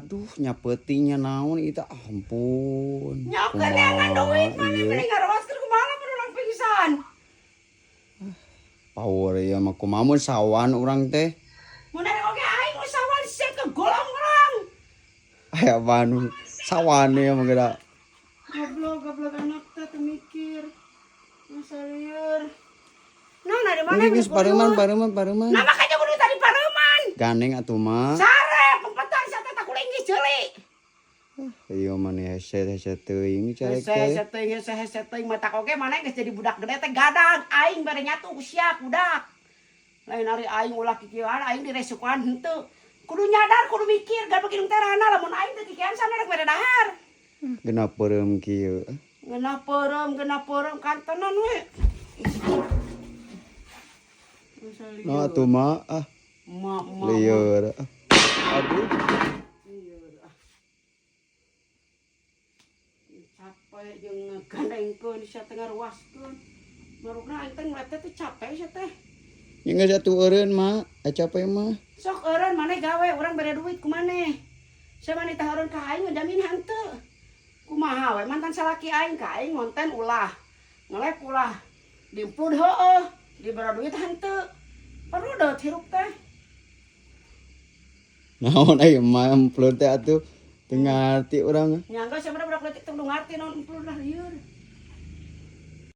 aduh nyapetinya naon itu ampun. Nyaw keneangan duit mana mending ngarawaskeun kumaha mun urang pingsan. Power ya mah kumaha mun sawan urang teh. Mun ada oge aing usahawan sih ke golong urang. Aya Banu sawane mah geura. Goblok anak teh teu mikir. Masa lieur. Nah, di mana? Geus pareuman. Nah, makanya kudu tadi pareuman. Gandeng atuh mah. Sare, pempetan saya tak kulinggis ceuli. Ieu mah hese teuing carek teh. Hese teuing mata oge mana geus jadi budak gede teh gadag. Aing bare nyatu usia budak. Lain hari aing ulah kikieuan aing diresukan henteu. Kudu nyadar, kudu mikir, gak begini teh rana lamun aing teh kikieuan sana rek bare dahar. Genap peureum kieu. Genap peureum kantonan we. No atuh mah lieur. Aduh. Capek jeung ngagandengkeun sia teh ngaruaskeun. Marugna aing teh ngeliat teh capek sia teh. Nya geus atuh eureun mah, capek mah. Sok eureun maneh gawe urang bere duit ku maneh. Sia maneh teh eureun ka aing ngajamin henteu. Kumaha we mantan salaki aing ka aing ngonten ulah. Ngelek ulah. Dimplud heueuh, dibere duit henteu. Perlu deut hirup teh. Naon aya mah empleur teh atuh teu ngarti urang. Nyangga sia budak leutik teu ngarti naon emplud lah lieur.